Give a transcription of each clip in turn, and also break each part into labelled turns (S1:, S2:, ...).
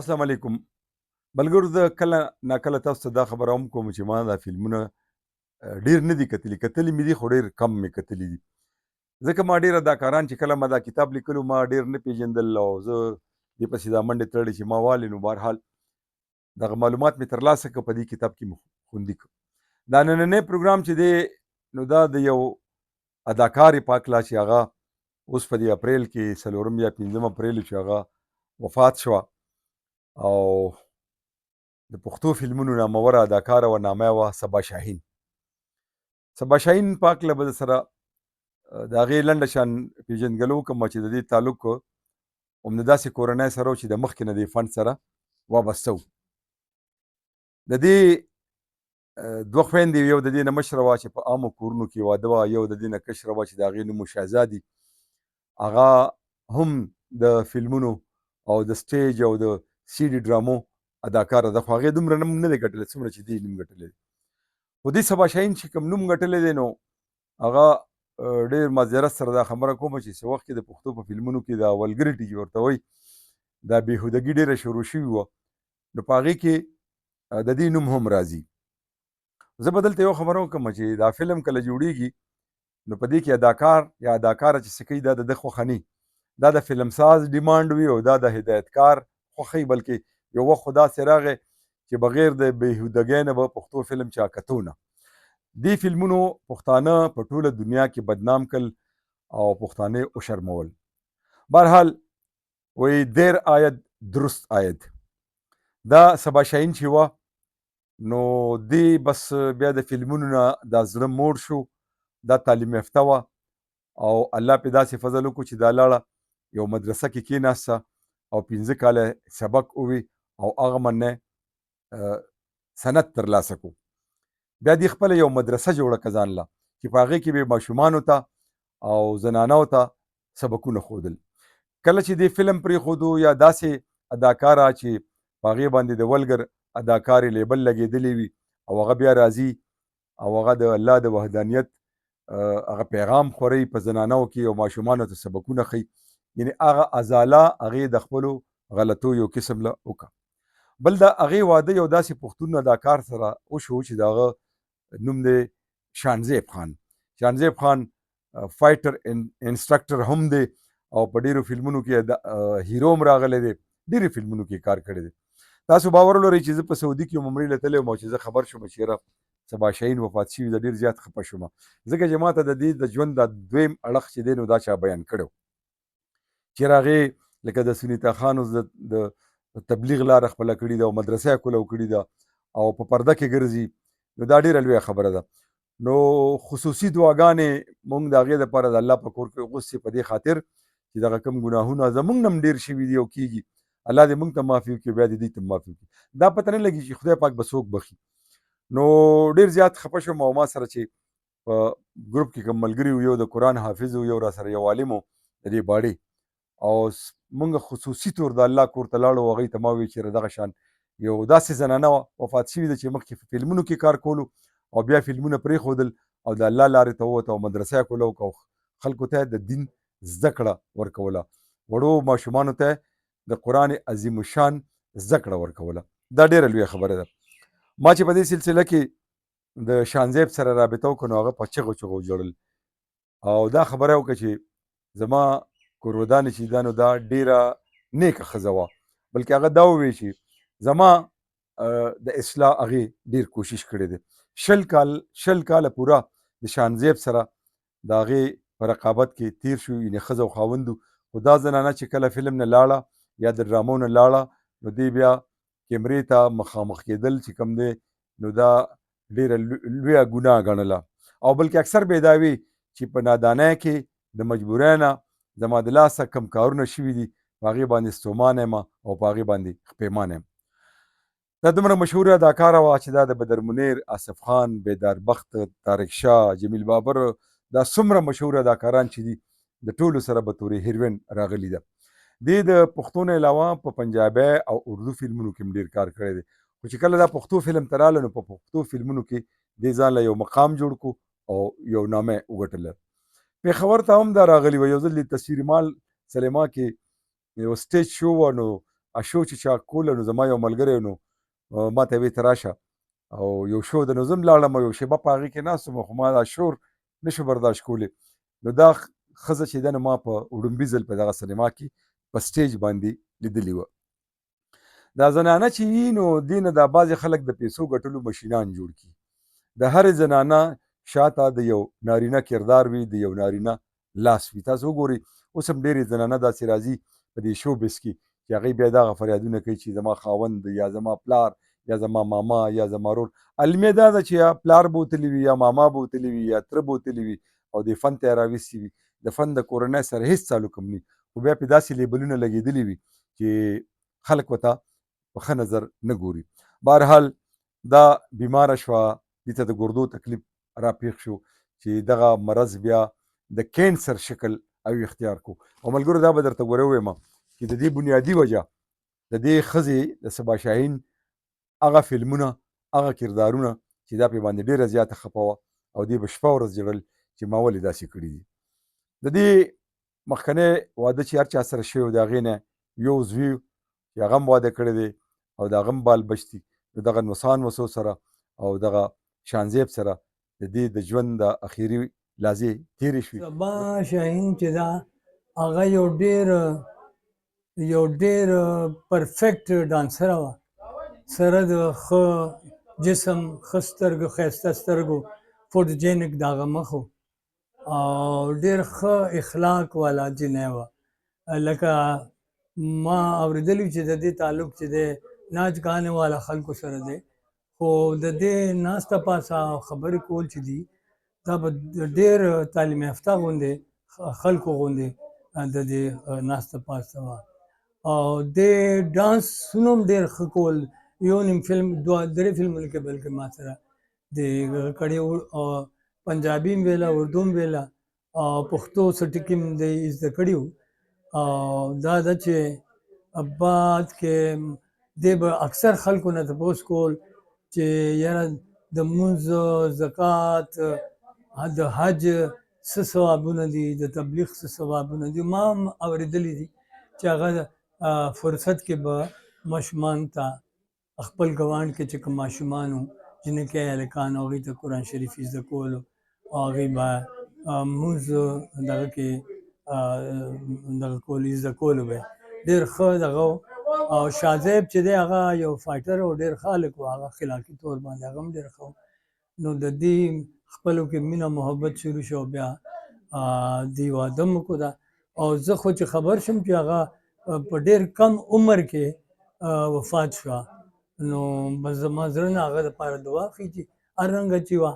S1: السلام علیکم ملګرو. زه کله ناکله تاسو ته دا خبره هم کوم چې ما دا فلمونه ډیر نه دي کتلي مې دي، خو ډیر کم مې کتلي دي. ځکه ما ډیر اداکاران چې کله ما دا کتاب لیکلو ما ډیر نه پیژندل، او زه دې پسې دا منډې تړلې چې ما والې. نو بهرحال دغه معلومات مې ترلاسه کړه، په دې کتاب کې مې خوندي کړ. دا نننی پروګرام چې دی نو دا د یو اداکارې په هکله چې هغه اوس په دې اپریل کې 4 یا 5 اپریل چې هغه وفات شوه، او د پښتو فلمونو ناموره اداکاره وه، نامه یې وه صبا شاهین. صبا شاهین په هکله به سره د هغې لنډه شان پېژندګلو وکړم چې د دې تعلق هم د داسې کورنۍ سره و چې د مخکې نه د فن سره وابسته و. د دې دوه خویندې، یو د دې نه مشره وه چې په عامو کورونو کې واده وه، یو د دې نه کشره وه چې د هغې نوم و شهزادي. هغه هم د فلمونو او د سټیج او د سی ډي ډرامو اداکاره ده، خو هغې دومره نوم نه دی ګټلی څومره چې دې نوم ګټلی دی. خو دې صبا شاهین چې کوم نوم ګټلی دی، نو هغه ډېر معذرت سره دا خبره کوم چې څه وخت کې د پښتو په فلمونو کې دا ولګریټي چې ورته وایي، دا بېهودګي ډېره شروع شوې وه. نو په هغې کې د دې نوم هم راځي. زه به دلته یو خبره وکړم چې دا فلم کله جوړېږي نو په دې کې اداکار یا اداکاره چې څه کوي دا د ده خوښه نه، دا د فلم ساز ډیمانډ وي او دا د هدایتکار خوښوي. بلکې یو وخت خو داسې راغی چې بغیر د بېهودګۍ نه به پښتو فلم چا کتو نه. دې فلمونو پښتانه په ټوله دنیا کې بدنام کړل او پښتانه وشرمول. بهرحال وایي دیر آید درست آید. دا صبا شاهین چې وه نو دې بس بیا د فلمونو نه دا زړه موړ شو. دا تعلیم یافته وه او الله پې داسې فضل وکړو چې دا لاړه یو مدرسه کې کېناسته او 15 کاله سبق ووي او هغه منه سند ترلاسه کړو. بیا دې خپله یو مدرسه جوړه کړه ځان له، چې په هغې کې به ماشومانو ته او زنانو ته سبقونه ښودل. کله چې دې فلم پرېښودو یا داسې اداکاره چې په هغې باندې د ولګر اداکارې لیبل لګېدلی وي او هغه بیا راځي او هغه د الله د وحدانیت هغه پیغام خوري په زنانو کې او ماشومانو ته سبقونه ښیي، یعنې هغه ازاله هغې د خپلو غلطو یو قسم له وکړه. بل د هغې واده یو داسې پښتون اداکار سره وشو چې د هغه نوم دی شانزیب خان. شانزیب خان فایټر انسټرکټر هم دی او په ډېرو فلمونو کې هیرو هم راغلی دی، ډېرې فلمونو کې کار کړی دی. تاسو باور ولرئ چې زه په سعودي کې عمرې له تللی وم او چې زه خبر شوم چې یاره صبا شاهین وفات شوي ده، ډېر زیات خفه شوم، ځکه چې ما ته د دې د ژوند دا دویم اړخ چې دی نو دا چا بیان کړی و چې هغې لکه د سنیتا خان اوس د تبلیغ لاره خپله کړې ده او مدرسه یې کلو کړې ده او په پرده کې ګرځي، نو دا ډېره لویه خبره ده. نو خصوصي دعاګانې موږ د هغې دپاره د الله په کور کې غوښتې په دې خاطر چې دغه کوم ګناهونه زموږ نه هم ډېر شوي دي او کېږي، الله دې موږ ته معافي وکړي، بیا دې دوی ته معافي وکړي. دا پته نه لګي چې خدای پاک به څوک بخي. نو ډېر زیات خفه شوم او ما سره چې په ګروپ کې کوم ملګري وو، یو د قرآن حافظ و، یو را سره یو عالم و د دې باړې، او موږ خصوصي طور د الله کور ته لاړو. هغوی ته ما وویل چې دغه شان یو داسې زنانه وفات شوې ده چې مخکې په فلمونو کې کار کولو او بیا فلمونه پرېښودل او د الله لارې ته ووته او مدرسه یې کوله او خلکو ته د دین زده کړه ورکوله، وړو ماشومانو ته د قرآن عظیم الشان زده کړه ورکوله. دا ډېره لویه خبره ده. ما چې په دې سلسله کې د شانزیب سره رابطه وکړه نو هغه په چغو چغو ژړل او دا خبره وکړه چې زما کورودانې چې دا نو دا ډېره نیکه ښځه وه، بلکې هغه دا وویل چې زما د اصلاح هغې ډېر کوشش کړی دی. 20 کاله پوره د شانزیب سره د هغې په رقابت کې تیر شو، یعنې ښځه او خاوند. خو دا زنانه چې کله فلم نه لاړه یا د ډرامو نه لاړه نو دې بیا کیمرې ته مخامخ کېدل چې کوم دی نو دا ډېره لویه ګناه ګڼله، او بلکې اکثر به یې دا وي چې په نادانۍ کې د مجبورۍ نه زما د لاسه کم کارونه شوي دي په هغې باندې ستومانه یم او په هغې باندې خپېمانه یم. دا دومره مشهوره اداکاره وه چې دا د بدر منیر، آصف خان، بیدار بخت، طارق شاه، جمیل بابر، دا څومره مشهور اداکاران چې دي د ټولو سره به تورې هیروین راغلي ده. دې د پښتو نه علاوه په پنجابي او اردو فلمونو کې هم ډېر کار کړی دی، خو چې کله دا پښتو فلم ته راغله نو په پښتو فلمونو کې دې ځان له یو مقام جوړ کړو او یو نامه یې وګټله. پېښور ته هم دا راغلي وه، یو ځل د تصویر مال سلیما کې یو سټیج شو وه نو شو چې چا کوله نو زما یو ملګری نو ما ته وی تراشه او یو شو د نظم لاړم یو شیبه په هغې کې ناست وم خو ما دا شور نشو برداشت کولی نو دا ښځه چې ده نو ما په وړومبي ځل په دغه سینما کې په سټیج باندې لیدلې وه دا زنانه چې وي نو دې نه دا بعضې خلک د پیسو ګټلو مشینان جوړ کړي د هرې زنانه شاته د یو نارینه کردار وي د یو نارینه لاس وي تاسو وګورئ اوس هم ډېرې زنانه داسې راځي په دې شو بیس کې چې هغوی بیا دغه فریادونه کوي چې زما خاوند یا زما پلار یا زما ماما یا زما رور المیه دا ده چې یا پلار به وتلی وي یا ماما به وتلی وي یا تره به وتلی وي او دې فن ته یې راویستي وي د فن د کورنۍ سره هېڅ تعلق هم نه خو بیا پرې داسې لیبلونه لګېدلي وي چې خلک ورته په ښه نظر نه ګوري بهرحال دا بیماره شوه دې ته د ګردو تکلیف راپېښ شو چې دغه مرض بیا د کینسر شکل او اختیار کو او ملګرو دا به درته ګوره ووایم چې د دې بنیادي وجه د دې ښځې د صبا شاهین هغه فلمونه هغه کردارونه چې دا پرې باندې ډېره زیاته خفه وه او دې به شپه ورځ ژړل چې ما ولې داسې کړي دي د دې مخکنی واده چې هر چا سره شوی و د هغې نه یو زوی چې هغه هم واده کړی دی او د هغه هم بال بچ دي د دغه نوسان وسو سره او دغه شانزیب سره د دې د ژوند د اخیري لحظې تېرې شوې
S2: صبا شاهین چې دا هغه یو ډېر پرفیکټ ډانسره وه سره د ښه جسم ښه سترګو ښایسته سترګو فوټوجینک د هغه مخ و او ډېر ښه اخلاق والا جنۍ وه لکه ما اورېدلي چې د دې تعلق چې دی ناچ ګانې والا خلکو سره دی خو د دې ناسته پاسه او خبرې کول چې دي دا به ډېر تعلیم یافته غوندې خلکو غوندې د دې ناسته پاسته وه او دې ډانسونه هم ډېر ښه کول یو نیم فلم دوه درې فلمونو کې بلکې ما سره د کړي او پنجابي هم ویله اردو هم ویله او پښتو څه ټکي هم دی زده کړي وو او دا ده چې بعد کې دې به اکثر خلکو نه تپوس کول چې یاره د لمونځ زکات د حج څه ثوابونه دي د تبلیغ څه ثوابونه دي ما هم اورېدلي دي چې هغه فرصت کې به ماشومان ته خپل ګاونډ کې چې کوم ماشومان وو جنکۍ هلکان هغوی ته قرآن شریف زده کولو او هغوی به لمونځ دغه کې دغه کولو زده کولو به ډېر ښه دغه او شاهزیب چې دی هغه یو فایټر او ډېر ښه هلک و هغه خلاقي طور باندې هغه هم ډېر ښه و نو د دې خپلو کې مینه محبت شروع شو بیا دې واده م وکړه او زه خو چې خبر شم چې هغه په ډېر کم عمر کې وفات شوه نو بس زما زړه نه هغه دپاره دعا ښي چې هر رنګه چې وه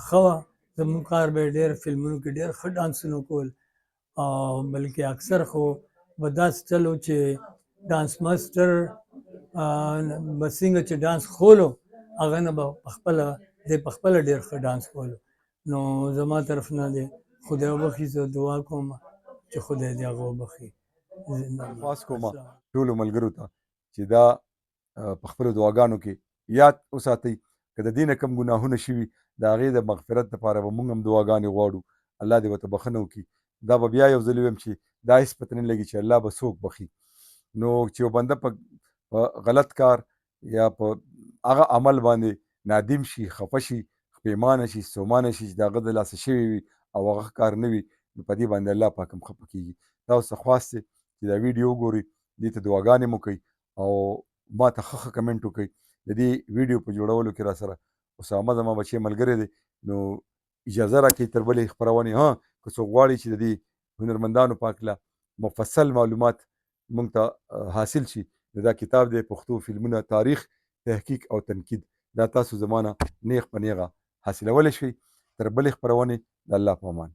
S2: ښه وه زموږ کار به یې ډېر فلمونو کې ډېر ښه ډانسونه کول او بلکې اکثر خو به داسې چل و چې ډانس ماسټر به څنګه چې ډانس خولو هغه نه به پخپله دی پخپله ډېر ښه ډانس کولو نو زما طرف نه دی خدای وبخي زه دعا کوم چې خدای دې هغه وبخي
S1: خواست کوم ټولو ملګرو ته چې دا په خپلو دعاګانو کې یاد وساتئ که د دې نه کوم ګناهونه شوي د هغې د مغفرت دپاره به موږ هم دعاګانې غواړو الله دې ورته بښنه وکړي دا به بیا یو ځل ویم چې دا هېڅ پته نه لګي چې الله به څوک بخي نو چې یو بنده په غلط کار یا په هغه عمل باندې نادم شي خفه شي پښیمانه شي ستومانه شي چې د هغه د لاسه شوی وي او هغه کار نه وي نو په دې باندې الله پاک هم خفه کېږي دا ورڅخه خواست دی چې دا ویډیو وګورئ دې ته دعاګانې مو کوئ او ما ته ښه کمنټ وکړئ د دې ویډیو په جوړولو کې را سره اسامه زما بچی ملګری دی نو اجازه راکړئ تر بلې خپرونې که څوک غواړي چې د دې هنرمندانو په هکله مفصل معلومات موږ ته حاصل شي دا کتاب دی پښتو فلمونه تاریخ تحقیق او تنقید دا تاسو زمانه نیغ په نیغه حاصلولی شئ تر بلې خپرونې د الله په امان